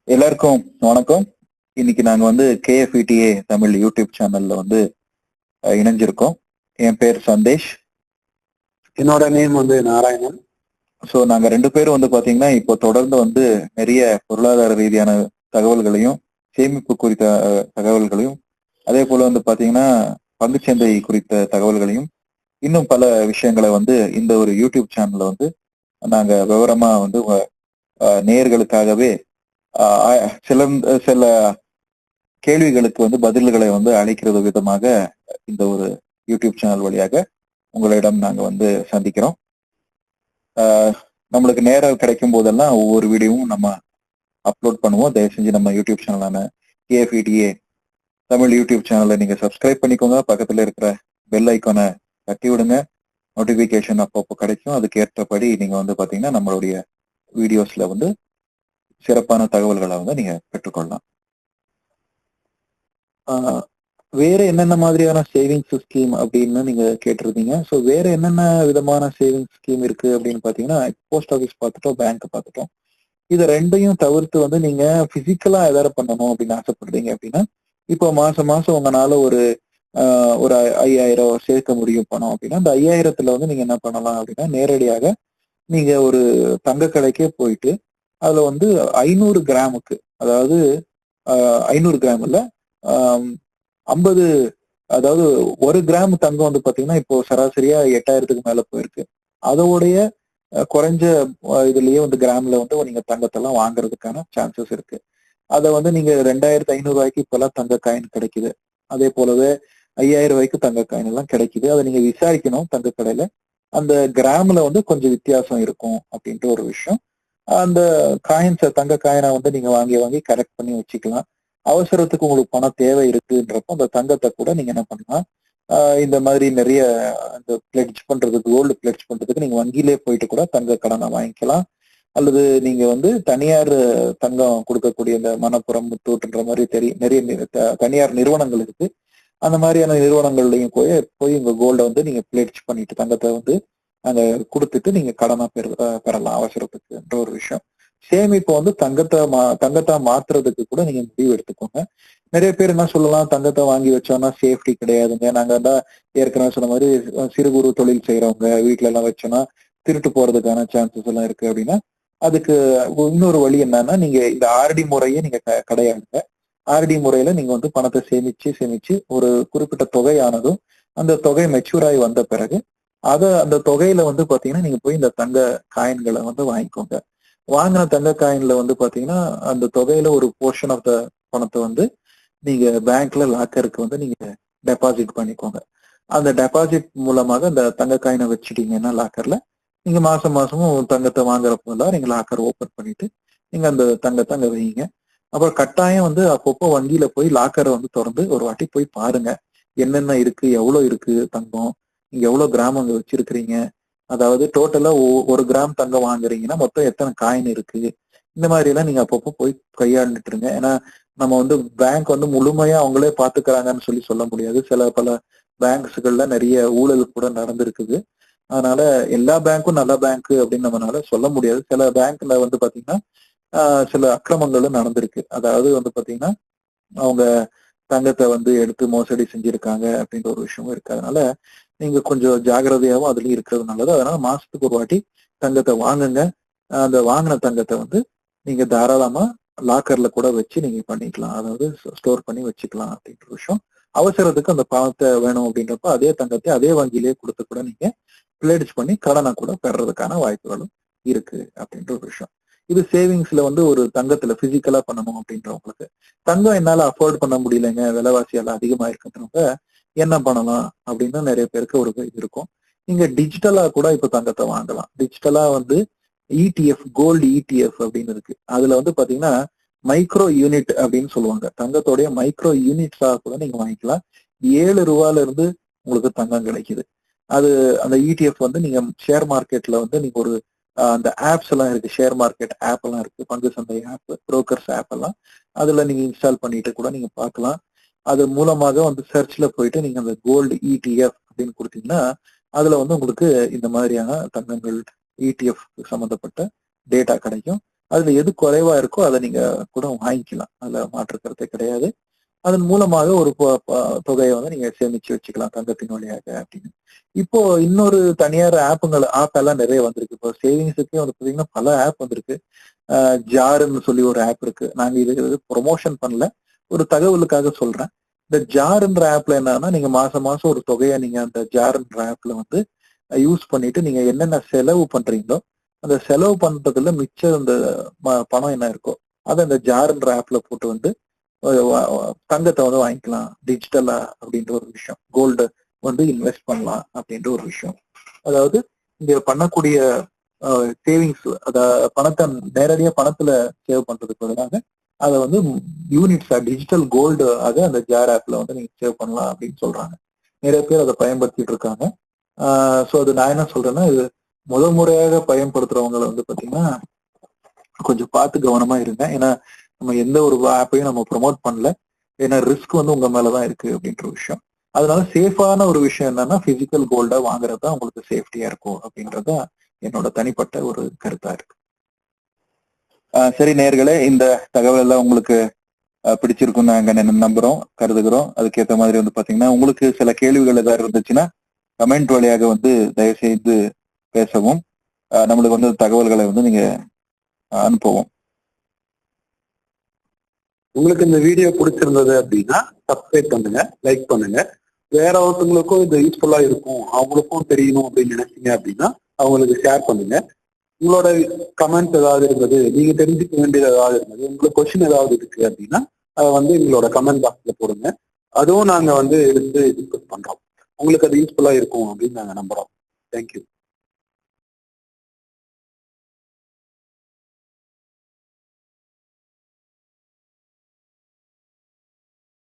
எல்லாருக்கும் வணக்கம். இன்னைக்கு நாங்க வந்து KFETA தமிழ் யூடியூப் சேனல்ல வந்து இணைஞ்சிருக்கோம். என் பேர் சந்தேஷ். என்னோட நேம் வந்து நாராயணன். ஸோ நாங்க 2 பேரும் வந்து பாத்தீங்கன்னா இப்போ தொடர்ந்து வந்து நிறைய பொருளாதார ரீதியான தகவல்களையும், சேமிப்பு குறித்த தகவல்களையும், அதே போல வந்து பாத்தீங்கன்னா பங்குச்சந்தை குறித்த தகவல்களையும், இன்னும் பல விஷயங்களை வந்து இந்த ஒரு யூடியூப் சேனல்ல வந்து நாங்க விவரமா வந்து நேயர்களுக்காகவே சில கேள்விகளுக்கு வந்து பதில்களை வந்து அளிக்கிறது விதமாக இந்த ஒரு யூடியூப் சேனல் வழியாக உங்களிடம் நாங்க வந்து சந்திக்கிறோம். நம்மளுக்கு நேரம் கிடைக்கும் போதெல்லாம் ஒவ்வொரு வீடியோவும் நம்ம அப்லோட் பண்ணுவோம். தயவு செஞ்சு நம்ம யூடியூப் சேனலான KFETA தமிழ் யூடியூப் சேனலை நீங்க சப்ஸ்கிரைப் பண்ணிக்கோங்க. பக்கத்துல இருக்கிற பெல் ஐக்கானை தட்டி விடுங்க. நோட்டிபிகேஷன் அப்பப்போ கிடைக்கும். அதுக்கு ஏற்றபடி நீங்க வந்து பாத்தீங்கன்னா நம்மளுடைய வீடியோஸ்ல வந்து சிறப்பான தகவல்களை வந்து நீங்க பெற்றுக்கொள்ளலாம். வேற என்னென்ன மாதிரியான சேவிங்ஸ் ஸ்கீம் அப்படின்னு நீங்க கேட்டிருந்தீங்க. ஸோ வேற என்னென்ன விதமான சேவிங்ஸ் ஸ்கீம் இருக்கு அப்படின்னு பாத்தீங்கன்னா, போஸ்ட் ஆஃபீஸ் பார்த்துட்டோம், பேங்க் பார்த்துட்டோம். இது ரெண்டையும் தவிர்த்து வந்து நீங்க பிசிக்கலா எதாவது பண்ணணும் அப்படின்னு ஆசைப்படுறீங்க அப்படின்னா, இப்போ மாசம் மாசம் உங்களால ஒரு 5000 சேர்க்க முடியும் பணம் அப்படின்னா, அந்த 5000த்துல வந்து நீங்க என்ன பண்ணலாம் அப்படின்னா, நேரடியாக நீங்க ஒரு தங்க கடைக்கே போயிட்டு அதுல வந்து 500 கிராமுக்கு, அதாவது 500 கிராம் இல்ல, 50, அதாவது 1 கிராம் தங்கம் வந்து பாத்தீங்கன்னா இப்போ சராசரியா 8000க்கு மேல போயிருக்கு. அதோடைய குறைஞ்ச இதுலயே வந்து கிராம்ல வந்து நீங்க தங்கத்தெல்லாம் வாங்குறதுக்கான சான்சஸ் இருக்கு. அதை வந்து நீங்க 2500 ரூபாய்க்கு இப்பெல்லாம் தங்க காயின் கிடைக்குது. அதே போலவே 5000 ரூபாய்க்கு தங்க காயின் எல்லாம் கிடைக்குது. அதை நீங்க விசாரிக்கணும் தங்க கடையில. அந்த கிராம்ல வந்து கொஞ்சம் வித்தியாசம் இருக்கும் அப்படின்ற ஒரு விஷயம். அந்த காயின்ஸை, தங்க காயினை வந்து நீங்க வாங்கி கரெக்ட் பண்ணி வச்சுக்கலாம். அவசரத்துக்கு உங்களுக்கு பணம் தேவை இருக்குன்றப்போ அந்த தங்கத்தை கூட நீங்க என்ன பண்ணலாம், இந்த மாதிரி நிறைய அந்த பிளெட்ஜ் பண்றதுக்கு, கோல்டு பிளெட்ஜ் பண்றதுக்கு நீங்க வங்கியிலே போயிட்டு கூட தங்க கடனை வாங்கிக்கலாம். அல்லது நீங்க வந்து தனியார் தங்கம் கொடுக்கக்கூடிய இந்த மணப்புரம், முத்தூட்ன்ற மாதிரி நிறைய தனியார் நிறுவனங்கள் இருக்கு. அந்த மாதிரியான நிறுவனங்கள்லையும் போய் உங்க கோல்டை வந்து நீங்க பிளெட்ஜ் பண்ணிட்டு தங்கத்தை வந்து அங்க கொடுத்துட்டு நீங்க கடனா பெறலாம் அவசரத்துக்குன்ற ஒரு விஷயம். சேமிப்பை வந்து தங்கத்தா மாத்துறதுக்கு கூட நீங்க முடிவு எடுத்துக்கோங்க. நிறைய பேர் என்ன சொல்லலாம், தங்கத்தை வாங்கி வச்சோம்னா சேஃப்டி கிடையாதுங்க. நாங்க தான் ஏற்கனவே சொன்ன மாதிரி சிறு குறு தொழில் செய்யறவங்க வீட்டுல எல்லாம் வச்சோம்னா திருட்டு போறதுக்கான சான்சஸ் எல்லாம் இருக்கு அப்படின்னா, அதுக்கு இன்னொரு வழி என்னன்னா, நீங்க இந்த ஆர்டி முறையே நீங்க கிடையாதுங்க. ஆர்டி முறையில நீங்க வந்து பணத்தை சேமிச்சு ஒரு குறிப்பிட்ட தொகையானதும் அந்த தொகை மெச்சூர் ஆகி வந்த பிறகு அந்த தொகையில வந்து பாத்தீங்கன்னா நீங்க போய் இந்த தங்க காயின்களை வந்து வாங்கிக்கோங்க. வாங்கின தங்க காயின்ல வந்து பாத்தீங்கன்னா அந்த தொகையில ஒரு போர்ஷன் ஆஃப் த பணத்தை வந்து நீங்க பேங்க்ல லாக்கருக்கு வந்து நீங்க டெபாசிட் பண்ணிக்கோங்க. அந்த டெபாசிட் மூலமாக அந்த தங்க காயினை வச்சுட்டீங்கன்னா லாக்கர்ல, நீங்க மாசம் மாசமும் தங்கத்தை வாங்குறப்பெல்லாம் நீங்க லாக்கர் ஓபன் பண்ணிட்டு நீங்க அந்த தங்கத்தை அங்க வைங்க. அப்புறம் கட்டாயம் வந்து அப்பப்போ வங்கியில போய் லாக்கரை வந்து திறந்து ஒரு வாட்டி போய் பாருங்க, என்னென்ன இருக்கு, எவ்வளவு இருக்கு தங்கம், நீங்க எவ்வளவு கிராம் அங்க வச்சிருக்கிறீங்க, அதாவது டோட்டலா 1 கிராம் தங்கம் வாங்குறீங்கன்னா மொத்தம் எத்தனை காயின் இருக்கு, இந்த மாதிரி எல்லாம் நீங்க அப்பப்போ போய் கையாண்டுட்டு இருங்க. ஏன்னா நம்ம வந்து பேங்க் வந்து முழுமையா அவங்களே பாத்துக்கிறாங்கன்னு சொல்ல முடியாது. பல பேங்க்ஸ்கள்ல நிறைய ஊழல் கூட நடந்திருக்குது. அதனால எல்லா பேங்க்கும் நல்ல பேங்க் அப்படின்னு நம்மளால சொல்ல முடியாது. சில பேங்க்ல வந்து பாத்தீங்கன்னா சில அக்கிரமங்களும் நடந்திருக்கு. அதாவது வந்து பாத்தீங்கன்னா அவங்க தங்கத்தை வந்து எடுத்து மோசடி செஞ்சிருக்காங்க அப்படின்ற ஒரு விஷயமும் இருக்கு. அதனால நீங்க கொஞ்சம் ஜாகிரதையாவும் அதுலயும் இருக்கிறது நல்லது. அதனால மாசத்துக்கு ஒரு வாட்டி தங்கத்தை வாங்குங்க. அந்த வாங்கின தங்கத்தை வந்து நீங்க தாராளமா லாக்கர்ல கூட வச்சு நீங்க பண்ணிக்கலாம், அதாவது ஸ்டோர் பண்ணி வச்சுக்கலாம் அப்படின்ற விஷயம். அவசரத்துக்கு அந்த பணத்தை வேணும் அப்படின்றப்ப அதே தங்கத்தை அதே வங்கியிலேயே கொடுத்து கூட நீங்க பிளேட்ஜ் பண்ணி கடனை கூட பெறதுக்கான வாய்ப்புகளும் இருக்கு அப்படின்ற ஒரு விஷயம். இது சேவிங்ஸ்ல வந்து ஒரு தங்கத்துல பிசிக்கலா பண்ணணும் அப்படின்றவங்களுக்கு. தங்கம் என்னால அஃபோர்ட் பண்ண முடியலைங்க, விலைவாசி எல்லாம் அதிகமா இருக்குன்றவங்க என்ன பண்ணலாம் அப்படின்னு நிறைய பேருக்கு ஒரு இது இருக்கும். நீங்க டிஜிட்டலா கூட இப்ப தங்கத்தை வாங்கலாம். டிஜிட்டலா வந்து ETF, கோல்டு ETF அப்படின்னு இருக்கு. அதுல வந்து பாத்தீங்கன்னா மைக்ரோ யூனிட் அப்படின்னு சொல்லுவாங்க. தங்கத்தோடைய மைக்ரோ யூனிட்ஸா கூட நீங்க வாங்கிக்கலாம். 7 ரூபாயில இருந்து உங்களுக்கு தங்கம் கிடைக்குது. அது அந்த ETF வந்து நீங்க ஷேர் மார்க்கெட்ல வந்து நீங்க ஒரு அந்த ஆப்ஸ் எல்லாம் இருக்கு, ஷேர் மார்க்கெட் ஆப் எல்லாம் இருக்கு, பங்கு சந்தை ஆப், புரோக்கர்ஸ் ஆப் எல்லாம் அதுல நீங்க இன்ஸ்டால் பண்ணிட்டு கூட நீங்க பார்க்கலாம். அது மூலமாக வந்து சர்ச்ல போயிட்டு நீங்க அந்த கோல்டு ETF அப்படின்னு கொடுத்தீங்கன்னா அதுல வந்து உங்களுக்கு இந்த மாதிரியான தங்கங்கள் ETF சம்பந்தப்பட்ட டேட்டா கிடைக்கும். அதுல எது குறைவா இருக்கோ அதை நீங்க கூட வாங்கிக்கலாம், அதுல மாற்று கருத்தே கிடையாது. அதன் மூலமாக ஒரு தொகையை வந்து நீங்க சேமிச்சு வச்சுக்கலாம் தங்கத்தின் வழியாக அப்படின்னு. இப்போ இன்னொரு தனியார் ஆப் எல்லாம் நிறைய வந்திருக்கு. இப்போ சேவிங்ஸுக்கே வந்து பாத்தீங்கன்னா பல ஆப் வந்திருக்கு. ஜாருன்னு சொல்லி ஒரு ஆப் இருக்கு. நாங்க இது ப்ரொமோஷன் பண்ணல, ஒரு தகவலுக்காக சொல்றேன். இந்த ஜார்ன்ற ஆப்ல என்னன்னா, நீங்க மாசம் மாசம் ஒரு தொகையை நீங்க அந்த ஜார்ன்ற ஆப்ல வந்து யூஸ் பண்ணிட்டு நீங்க என்னென்ன செலவு பண்றீங்களோ அந்த செலவு பண்றதுல மிச்சம் இந்த பணம் என்ன இருக்கோ அதை அந்த ஜார்ன்ற ஆப்ல போட்டு வந்து தங்கத்தை வந்து வாங்கிக்கலாம் டிஜிட்டலா அப்படின்ற ஒரு விஷயம். கோல்டு வந்து இன்வெஸ்ட் பண்ணலாம் அப்படின்ற ஒரு விஷயம். அதாவது இங்க பண்ணக்கூடிய சேவிங்ஸ், அத பணத்தை நேரடியா பணத்துல சேவ் பண்றதுக்கு பதிலாக அதை வந்து யூனிட்ஸா டிஜிட்டல் கோல்டு ஆக அந்த ஜார் ஆப்ல வந்து நீங்க சேவ் பண்ணலாம் அப்படின்னு சொல்றாங்க. நிறைய பேர் அதை பயன்படுத்திட்டு இருக்காங்க. ஸோ அது நான் என்ன சொல்றேன்னா, இது முறையாக பயன்படுத்துறவங்களை வந்து பாத்தீங்கன்னா கொஞ்சம் பார்த்து கவனமா இருங்க. ஏன்னா நம்ம எந்த ஒரு ஆப்பையும் நம்ம ப்ரொமோட் பண்ணல, ஏன்னா ரிஸ்க் வந்து உங்க மேலதான் இருக்கு அப்படின்ற விஷயம். அதனால சேஃபான ஒரு விஷயம் என்னன்னா பிசிக்கல் கோல்டா வாங்குறது உங்களுக்கு சேஃப்டியா இருக்கும் அப்படின்றத என்னோட தனிப்பட்ட ஒரு கருத்தா இருக்கு. சரி நேயர்களே, இந்த தகவல் எல்லாம் உங்களுக்கு பிடிச்சிருக்கும் நாங்க நம்புறோம், கருதுகிறோம். அதுக்கேற்ற மாதிரி வந்து பாத்தீங்கன்னா உங்களுக்கு சில கேள்விகள் ஏதாவது இருந்துச்சுன்னா கமெண்ட் வழியாக வந்து தயவு செய்து பேசவும், நம்மளுக்கு வந்து தகவல்களை வந்து நீங்க அனுப்பவும். உங்களுக்கு இந்த வீடியோ பிடிச்சிருந்தது அப்படின்னா சப்ஸ்கிரைப் பண்ணுங்க, லைக் பண்ணுங்க. வேற ஒருத்தவங்களுக்கும் இது யூஸ்ஃபுல்லா இருக்கும், அவங்களுக்கும் தெரியணும் அப்படின்னு நினைச்சீங்க அப்படின்னா அவங்களுக்கு ஷேர் பண்ணுங்க. உங்களோட கமெண்ட் ஏதாவது இருந்தது, நீங்க தெரிஞ்சுக்க வேண்டியது ஏதாவது இருந்தது, உங்களுக்கு கொஸ்டின் ஏதாவது இருக்கு அப்படின்னா அதை வந்து எங்களோட கமெண்ட் பாக்ஸ்ல போடுங்க. அதுவும் நாங்க வந்து எடுத்து டிஸ்கஸ் பண்றோம். உங்களுக்கு அது யூஸ்ஃபுல்லா இருக்கும் அப்படின்னு நாங்க நம்புறோம். தேங்க்யூ.